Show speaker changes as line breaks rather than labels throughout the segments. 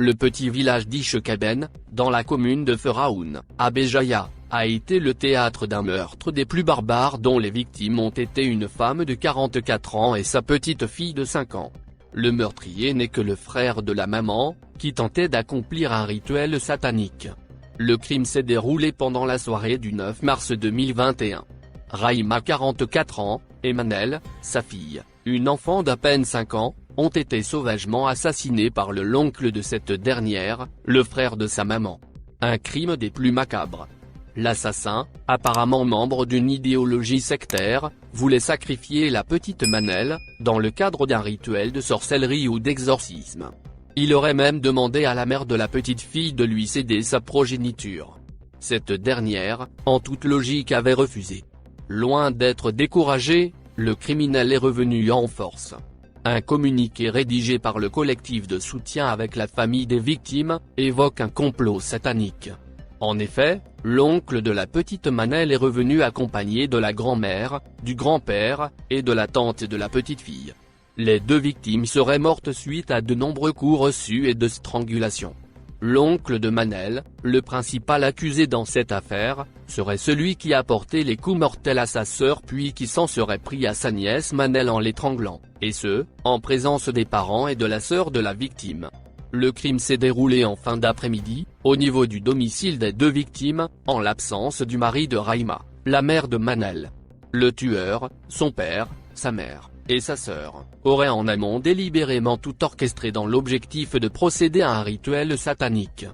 Le petit village d'Ishkaben, dans la commune de Feraoun, à Béjaïa, a été le théâtre d'un meurtre des plus barbares dont les victimes ont été une femme de 44 ans et sa petite fille de 5 ans. Le meurtrier n'est que le frère de la maman, qui tentait d'accomplir un rituel satanique. Le crime s'est déroulé pendant la soirée du 9 mars 2021. Rahima 44 ans, et Manel, sa fille, une enfant d'à peine 5 ans, ont été sauvagement assassinés par l'oncle de cette dernière, le frère de sa maman. Un crime des plus macabres. L'assassin, apparemment membre d'une idéologie sectaire, voulait sacrifier la petite Manel, dans le cadre d'un rituel de sorcellerie ou d'exorcisme. Il aurait même demandé à la mère de la petite fille de lui céder sa progéniture. Cette dernière, en toute logique, avait refusé. Loin d'être découragé, le criminel est revenu en force. Un communiqué rédigé par le collectif de soutien avec la famille des victimes, évoque un complot satanique. En effet, l'oncle de la petite Manel est revenu accompagné de la grand-mère, du grand-père, et de la tante de la petite fille. Les deux victimes seraient mortes suite à de nombreux coups reçus et de strangulation. L'oncle de Manel, le principal accusé dans cette affaire, serait celui qui a porté les coups mortels à sa sœur puis qui s'en serait pris à sa nièce Manel en l'étranglant, et ce, en présence des parents et de la sœur de la victime. Le crime s'est déroulé en fin d'après-midi, au niveau du domicile des deux victimes, en l'absence du mari de Rahima, la mère de Manel. Le tueur, son père, sa mère, et sa sœur, auraient en amont délibérément tout orchestré dans l'objectif de procéder à un rituel satanique.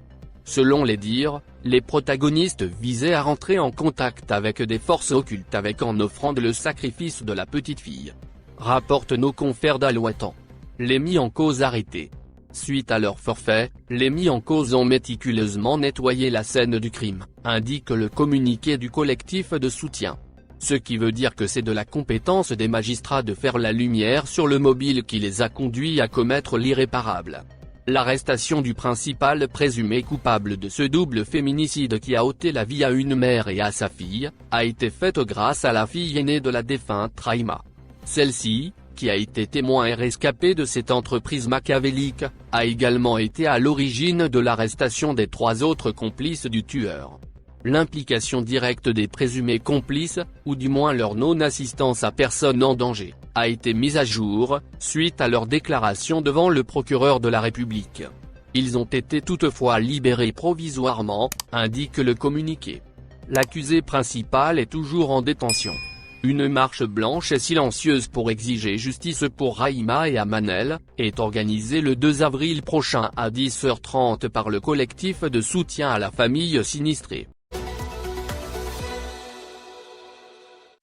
Selon les dires, les protagonistes visaient à rentrer en contact avec des forces occultes avec en offrande le sacrifice de la petite fille. Rapportent nos confrères d'Al-Watan. Les mis en cause arrêtés. Suite à leur forfait, les mis en cause ont méticuleusement nettoyé la scène du crime, indique le communiqué du collectif de soutien. Ce qui veut dire que c'est de la compétence des magistrats de faire la lumière sur le mobile qui les a conduits à commettre l'irréparable. L'arrestation du principal présumé coupable de ce double féminicide qui a ôté la vie à une mère et à sa fille, a été faite grâce à la fille aînée de la défunte Rahima. Celle-ci, qui a été témoin et rescapée de cette entreprise machiavélique, a également été à l'origine de l'arrestation des 3 autres complices du tueur. L'implication directe des présumés complices, ou du moins leur non-assistance à personne en danger, a été mise à jour, suite à leur déclaration devant le procureur de la République. Ils ont été toutefois libérés provisoirement, indique le communiqué. L'accusé principal est toujours en détention. Une marche blanche et silencieuse pour exiger justice pour Rahima et Manel, est organisée le 2 avril prochain à 10h30 par le collectif de soutien à la famille sinistrée.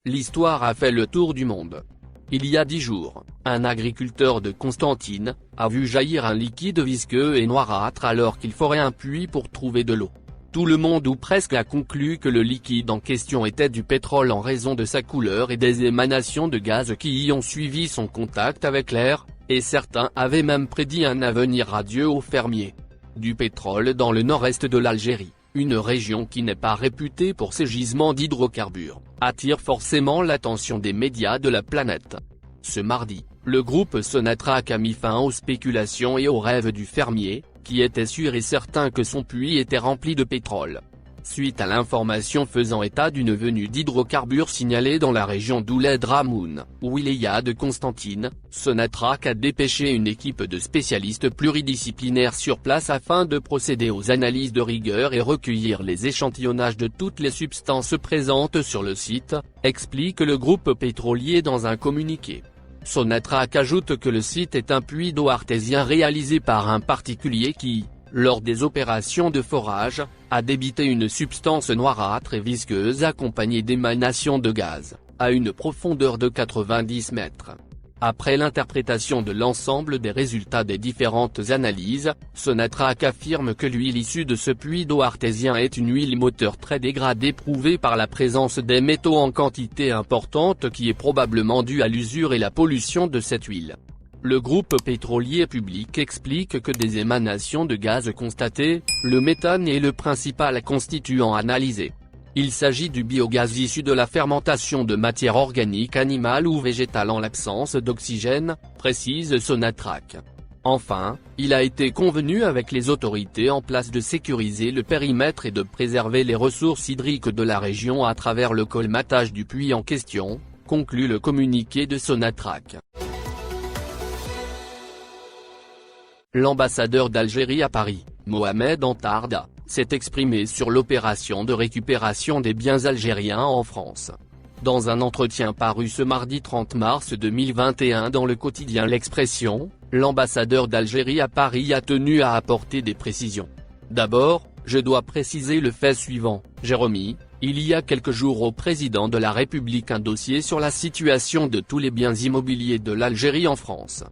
L'histoire a fait le tour du monde. Il y a 10 jours, un agriculteur de Constantine, a vu jaillir un liquide visqueux et noirâtre alors qu'il forait un puits pour trouver de l'eau. Tout le monde ou presque a conclu que le liquide en question était du pétrole en raison de sa couleur et des émanations de gaz qui y ont suivi son contact avec l'air, et certains avaient même prédit un avenir radieux aux fermiers. Du pétrole dans le nord-est de l'Algérie, une région qui n'est pas réputée pour ses gisements d'hydrocarbures, attire forcément l'attention des médias de la planète. Ce mardi, le groupe Sonatrach a mis fin aux spéculations et aux rêves du fermier, qui était sûr et certain que son puits était rempli de pétrole. Suite à l'information faisant état d'une venue d'hydrocarbures signalée dans la région d'Ouled Ramoun, wilaya de Constantine, Sonatrach a dépêché une équipe de spécialistes pluridisciplinaires sur place afin de procéder aux analyses de rigueur et recueillir les échantillonnages de toutes les substances présentes sur le site, explique le groupe pétrolier dans un communiqué. Sonatrach ajoute que le site est un puits d'eau artésien réalisé par un particulier qui, lors des opérations de forage, a débité une substance noirâtre et visqueuse accompagnée d'émanations de gaz, à une profondeur de 90 mètres. Après l'interprétation de l'ensemble des résultats des différentes analyses, Sonatrach affirme que l'huile issue de ce puits d'eau artésien est une huile moteur très dégradée prouvée par la présence des métaux en quantité importante qui est probablement due à l'usure et la pollution de cette huile. Le groupe pétrolier public explique que des émanations de gaz constatées, le méthane est le principal constituant analysé. Il s'agit du biogaz issu de la fermentation de matière organique animale ou végétale en l'absence d'oxygène, précise Sonatrach. Enfin, il a été convenu avec les autorités en place de sécuriser le périmètre et de préserver les ressources hydriques de la région à travers le colmatage du puits en question, conclut le communiqué de Sonatrach. L'ambassadeur d'Algérie à Paris, Mohamed Antarda, s'est exprimé sur l'opération de récupération des biens algériens en France. Dans un entretien paru ce mardi 30 mars 2021 dans le quotidien L'Expression, l'ambassadeur d'Algérie à Paris a tenu à apporter des précisions. D'abord, je dois préciser le fait suivant, j'ai remis, il y a quelques jours au président de la République un dossier sur la situation de tous les biens immobiliers de l'Algérie en France.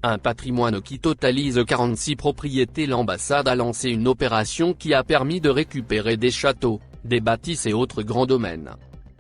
Un patrimoine qui totalise 46 propriétés. L'ambassade a lancé une opération qui a permis de récupérer des châteaux, des bâtisses et autres grands domaines.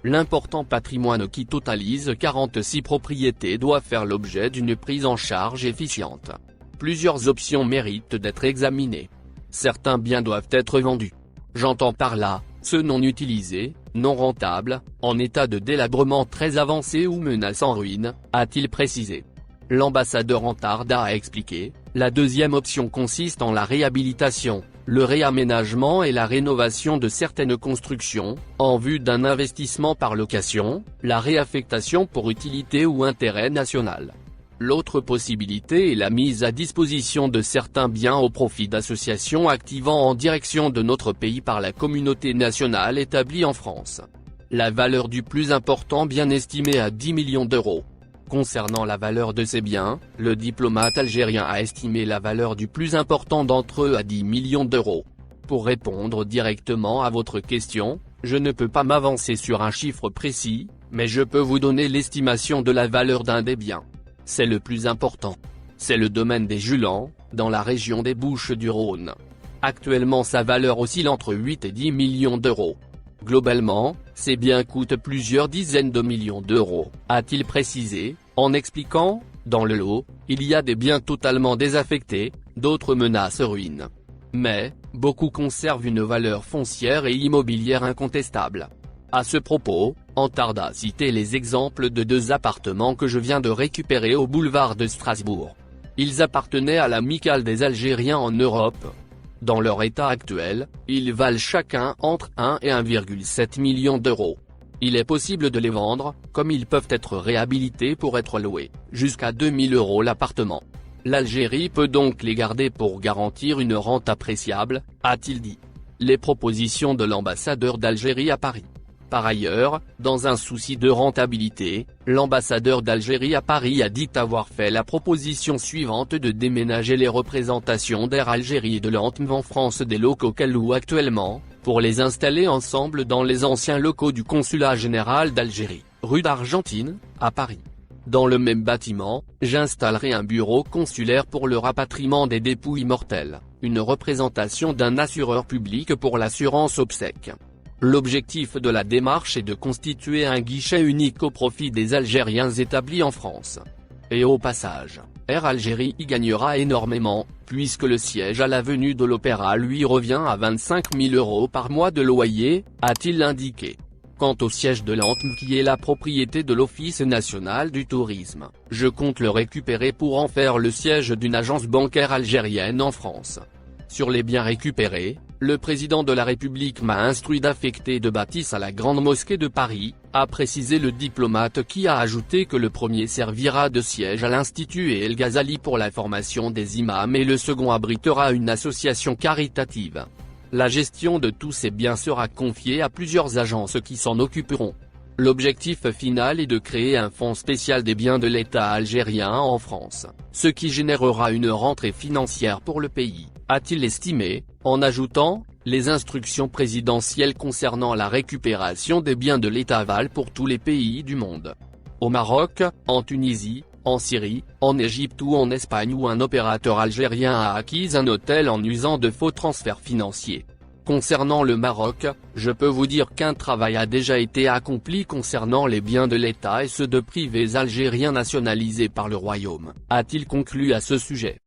L'important patrimoine qui totalise 46 propriétés doit faire l'objet d'une prise en charge efficiente. Plusieurs options méritent d'être examinées. Certains biens doivent être vendus. J'entends par là, ceux non utilisés, non rentables, en état de délabrement très avancé ou menaçant ruine, a-t-il précisé. L'ambassadeur Antarda a expliqué, la deuxième option consiste en la réhabilitation, le réaménagement et la rénovation de certaines constructions, en vue d'un investissement par location, la réaffectation pour utilité ou intérêt national. L'autre possibilité est la mise à disposition de certains biens au profit d'associations activant en direction de notre pays par la communauté nationale établie en France. La valeur du plus important bien estimée à 10 millions d'euros. Concernant la valeur de ces biens, le diplomate algérien a estimé la valeur du plus important d'entre eux à 10 millions d'euros. Pour répondre directement à votre question, je ne peux pas m'avancer sur un chiffre précis, mais je peux vous donner l'estimation de la valeur d'un des biens. C'est le plus important. C'est le domaine des Julans, dans la région des Bouches-du-Rhône. Actuellement sa valeur oscille entre 8 et 10 millions d'euros. Globalement, ces biens coûtent plusieurs dizaines de millions d'euros, a-t-il précisé, en expliquant, dans le lot, il y a des biens totalement désaffectés, d'autres menacent ruine. Mais, beaucoup conservent une valeur foncière et immobilière incontestable. À ce propos, Antarda a cité les exemples de 2 appartements que je viens de récupérer au boulevard de Strasbourg. Ils appartenaient à l'amicale des Algériens en Europe. Dans leur état actuel, ils valent chacun entre 1 et 1,7 million d'euros. Il est possible de les vendre, comme ils peuvent être réhabilités pour être loués, jusqu'à 2 000 € l'appartement. L'Algérie peut donc les garder pour garantir une rente appréciable, a-t-il dit. Les propositions de l'ambassadeur d'Algérie à Paris. Par ailleurs, dans un souci de rentabilité, l'ambassadeur d'Algérie à Paris a dit avoir fait la proposition suivante de déménager les représentations d'Air Algérie et de l'ANTM en France des locaux qu'elle loue actuellement, pour les installer ensemble dans les anciens locaux du Consulat général d'Algérie, rue d'Argentine, à Paris. Dans le même bâtiment, j'installerai un bureau consulaire pour le rapatriement des dépouilles mortelles, une représentation d'un assureur public pour l'assurance obsèques. L'objectif de la démarche est de constituer un guichet unique au profit des Algériens établis en France. Et au passage, Air Algérie y gagnera énormément, puisque le siège à l'avenue de l'Opéra lui revient à 25 000 € par mois de loyer, a-t-il indiqué. Quant au siège de l'ANTM qui est la propriété de l'Office national du tourisme, je compte le récupérer pour en faire le siège d'une agence bancaire algérienne en France. Sur les biens récupérés, le président de la République m'a instruit d'affecter 2 bâtisses à la Grande Mosquée de Paris, a précisé le diplomate qui a ajouté que le premier servira de siège à l'Institut El Ghazali pour la formation des imams et le second abritera une association caritative. La gestion de tous ces biens sera confiée à plusieurs agences qui s'en occuperont. L'objectif final est de créer un fonds spécial des biens de l'État algérien en France, ce qui générera une rentrée financière pour le pays, a-t-il estimé, en ajoutant, les instructions présidentielles concernant la récupération des biens de l'État valent pour tous les pays du monde. Au Maroc, en Tunisie, en Syrie, en Égypte ou en Espagne où un opérateur algérien a acquis un hôtel en usant de faux transferts financiers. Concernant le Maroc, je peux vous dire qu'un travail a déjà été accompli concernant les biens de l'État et ceux de privés algériens nationalisés par le Royaume, a-t-il conclu à ce sujet.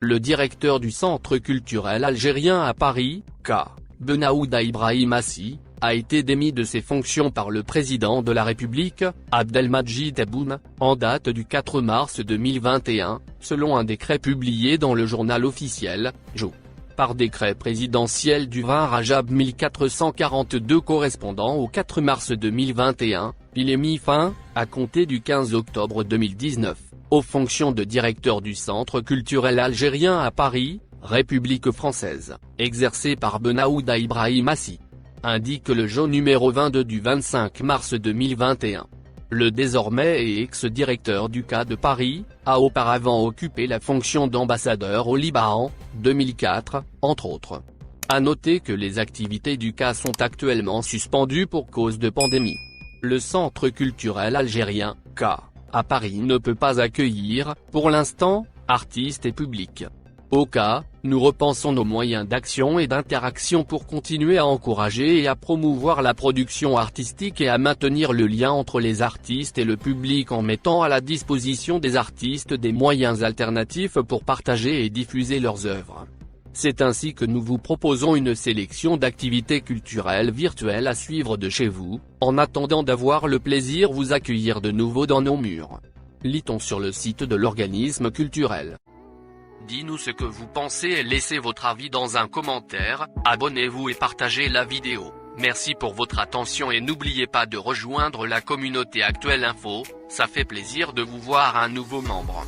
Le directeur du Centre culturel algérien à Paris, K. Benaouda Ibrahim Assi, a été démis de ses fonctions par le président de la République, Abdelmadjid Tebboune, en date du 4 mars 2021, selon un décret publié dans le journal officiel, Jo. Par décret présidentiel du 20 Rajab 1442 correspondant au 4 mars 2021, il est mis fin, à compter du 15 octobre 2019, aux fonctions de directeur du Centre culturel algérien à Paris, République française, exercé par Benaouda Ibrahim Assi. Indique le Jo numéro 22 du 25 mars 2021. Le désormais et ex-directeur du CA de Paris, a auparavant occupé la fonction d'ambassadeur au Liban, 2004, entre autres. À noter que les activités du CA sont actuellement suspendues pour cause de pandémie. Le Centre culturel algérien, CA, à Paris ne peut pas accueillir, pour l'instant, artistes et publics. Au CA, nous repensons nos moyens d'action et d'interaction pour continuer à encourager et à promouvoir la production artistique et à maintenir le lien entre les artistes et le public en mettant à la disposition des artistes des moyens alternatifs pour partager et diffuser leurs œuvres. C'est ainsi que nous vous proposons une sélection d'activités culturelles virtuelles à suivre de chez vous, en attendant d'avoir le plaisir vous accueillir de nouveau dans nos murs. Lit-on sur le site de l'organisme culturel. Dis-nous ce que vous pensez et laissez votre avis dans un commentaire, abonnez-vous et partagez la vidéo. Merci pour votre attention et n'oubliez pas de rejoindre la communauté Actuelle Info, ça fait plaisir de vous voir un nouveau membre.